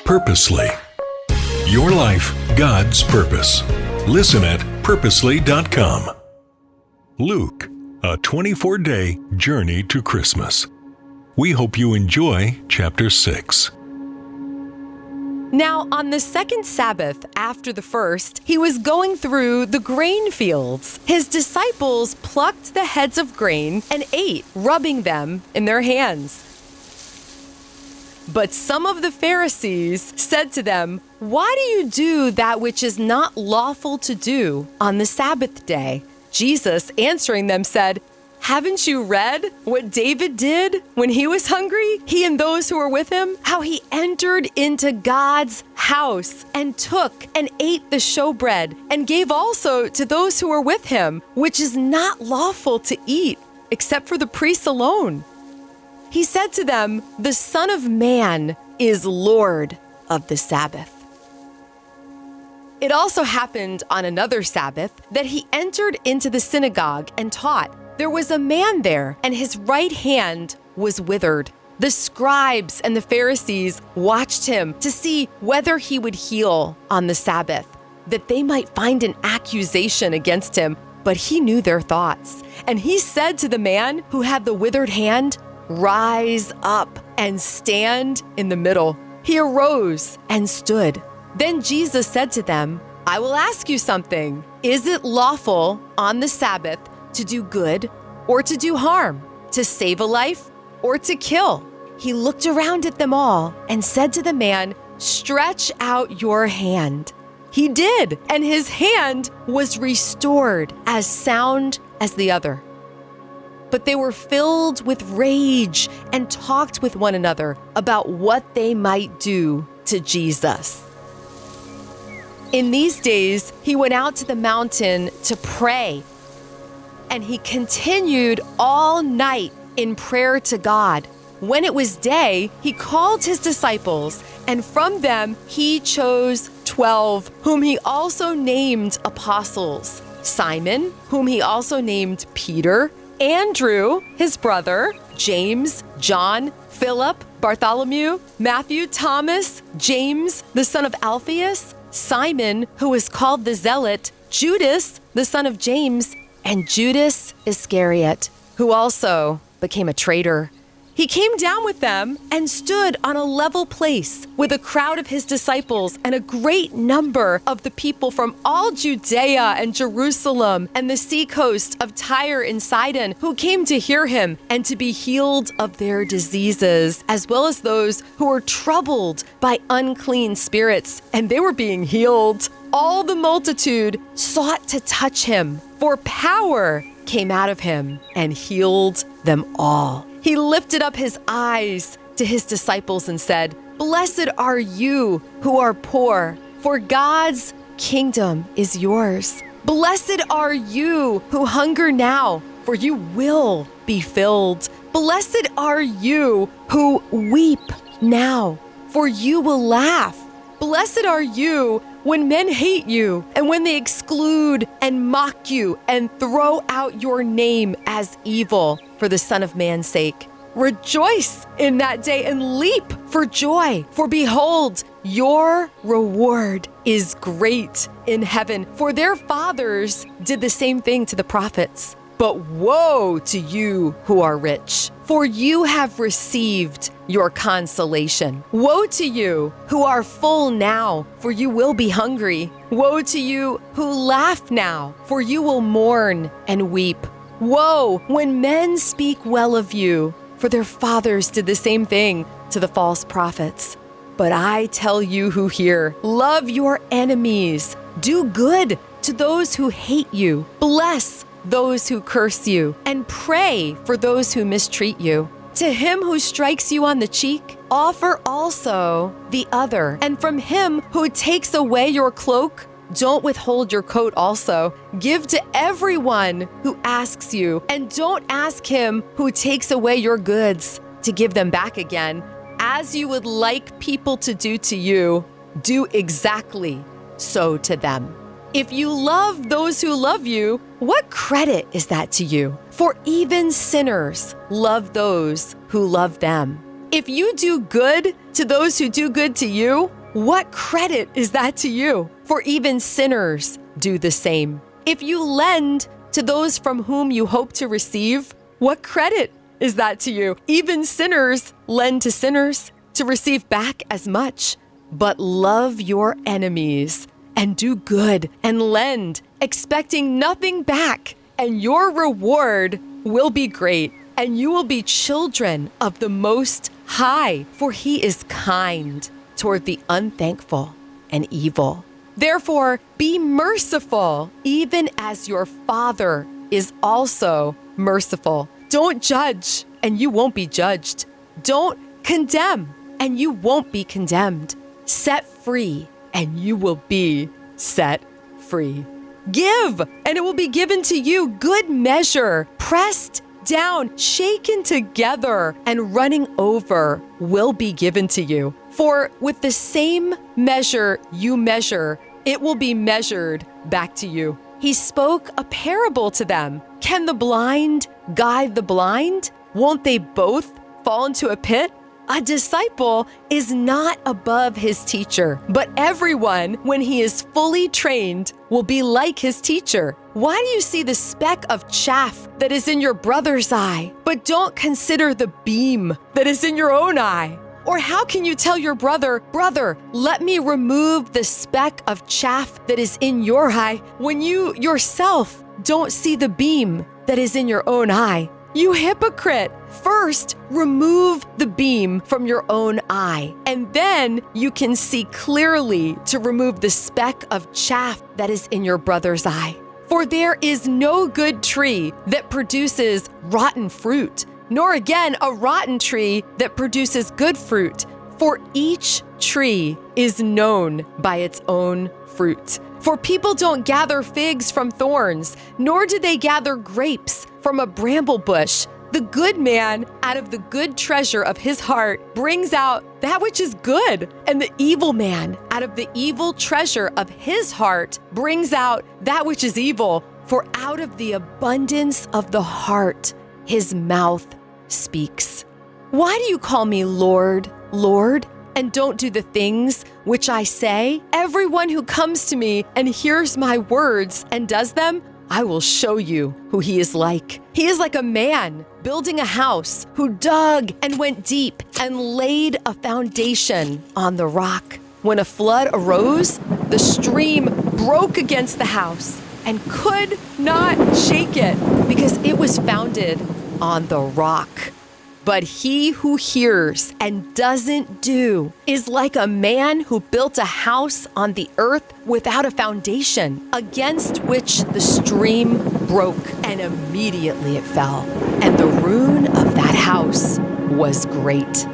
Purposely. Your life, God's purpose. Listen at purposely.com. Luke, a 24-day journey to Christmas. We hope you enjoy chapter 6. Now, on the second Sabbath after the first, he was going through the grain fields. His disciples plucked the heads of grain and ate, rubbing them in their hands. But some of the Pharisees said to them, "Why do you do that which is not lawful to do on the Sabbath day?" Jesus, answering them, said, "Haven't you read what David did when he was hungry, he and those who were with him? How he entered into God's house and took and ate the showbread and gave also to those who were with him, which is not lawful to eat, except for the priests alone." He said to them, "The Son of Man is Lord of the Sabbath." It also happened on another Sabbath that he entered into the synagogue and taught. There was a man there, and his right hand was withered. The scribes and the Pharisees watched him to see whether he would heal on the Sabbath, that they might find an accusation against him. But he knew their thoughts. And he said to the man who had the withered hand, "Rise up and stand in the middle." He arose and stood. Then Jesus said to them, "I will ask you something. Is it lawful on the Sabbath to do good or to do harm, to save a life or to kill?" He looked around at them all and said to the man, "Stretch out your hand." He did, and his hand was restored as sound as the other. But they were filled with rage and talked with one another about what they might do to Jesus. In these days, he went out to the mountain to pray, and he continued all night in prayer to God. When it was day, he called his disciples, and from them he chose 12, whom he also named apostles: Simon, whom he also named Peter, Andrew, his brother, James, John, Philip, Bartholomew, Matthew, Thomas, James, the son of Alphaeus, Simon, who was called the Zealot, Judas, the son of James, and Judas Iscariot, who also became a traitor. He came down with them and stood on a level place with a crowd of his disciples and a great number of the people from all Judea and Jerusalem and the seacoast of Tyre and Sidon, who came to hear him and to be healed of their diseases, as well as those who were troubled by unclean spirits, and they were being healed. All the multitude sought to touch him, for power came out of him and healed them all. He lifted up his eyes to his disciples and said, "Blessed are you who are poor, for God's kingdom is yours. Blessed are you who hunger now, for you will be filled. Blessed are you who weep now, for you will laugh. Blessed are you when men hate you and when they exclude and mock you and throw out your name as evil for the Son of Man's sake. Rejoice in that day and leap for joy, for behold, your reward is great in heaven, for their fathers did the same thing to the prophets. But woe to you who are rich, for you have received your consolation. Woe to you who are full now, for you will be hungry. Woe to you who laugh now, for you will mourn and weep. Woe when men speak well of you, for their fathers did the same thing to the false prophets. But I tell you who hear, love your enemies, do good to those who hate you, bless those who curse you, and pray for those who mistreat you. To him who strikes you on the cheek, offer also the other. And from him who takes away your cloak, don't withhold your coat also. Give to everyone who asks you, and don't ask him who takes away your goods to give them back again. As you would like people to do to you, do exactly so to them. If you love those who love you, what credit is that to you? For even sinners love those who love them. If you do good to those who do good to you, what credit is that to you? For even sinners do the same. If you lend to those from whom you hope to receive, what credit is that to you? Even sinners lend to sinners to receive back as much. But love your enemies and do good and lend, expecting nothing back, and your reward will be great, and you will be children of the Most High, for He is kind toward the unthankful and evil. Therefore, be merciful, even as your Father is also merciful. Don't judge, and you won't be judged. Don't condemn, and you won't be condemned. Set free, and you will be set free. Give, and it will be given to you. Good measure, pressed down, shaken together, and running over will be given to you. For with the same measure you measure, it will be measured back to you. He spoke a parable to them. Can the blind guide the blind? Won't they both fall into a pit? A disciple is not above his teacher, but everyone, when he is fully trained, will be like his teacher. Why do you see the speck of chaff that is in your brother's eye, but don't consider the beam that is in your own eye? Or how can you tell your brother, brother, let me remove the speck of chaff that is in your eye, when you yourself don't see the beam that is in your own eye? You hypocrite! First, remove the beam from your own eye, and then you can see clearly to remove the speck of chaff that is in your brother's eye. For there is no good tree that produces rotten fruit, nor again a rotten tree that produces good fruit. For each tree is known by its own fruit. For people don't gather figs from thorns, nor do they gather grapes from a bramble bush. The good man, out of the good treasure of his heart, brings out that which is good, and the evil man, out of the evil treasure of his heart, brings out that which is evil. For out of the abundance of the heart, his mouth speaks. Why do you call me Lord, Lord, and don't do the things which I say? Everyone who comes to me and hears my words and does them, I will show you who he is like. He is like a man building a house who dug and went deep and laid a foundation on the rock. When a flood arose, the stream broke against the house and could not shake it because it was founded on the rock. But he who hears and doesn't do is like a man who built a house on the earth without a foundation, against which the stream broke, and immediately it fell. And the ruin of that house was great.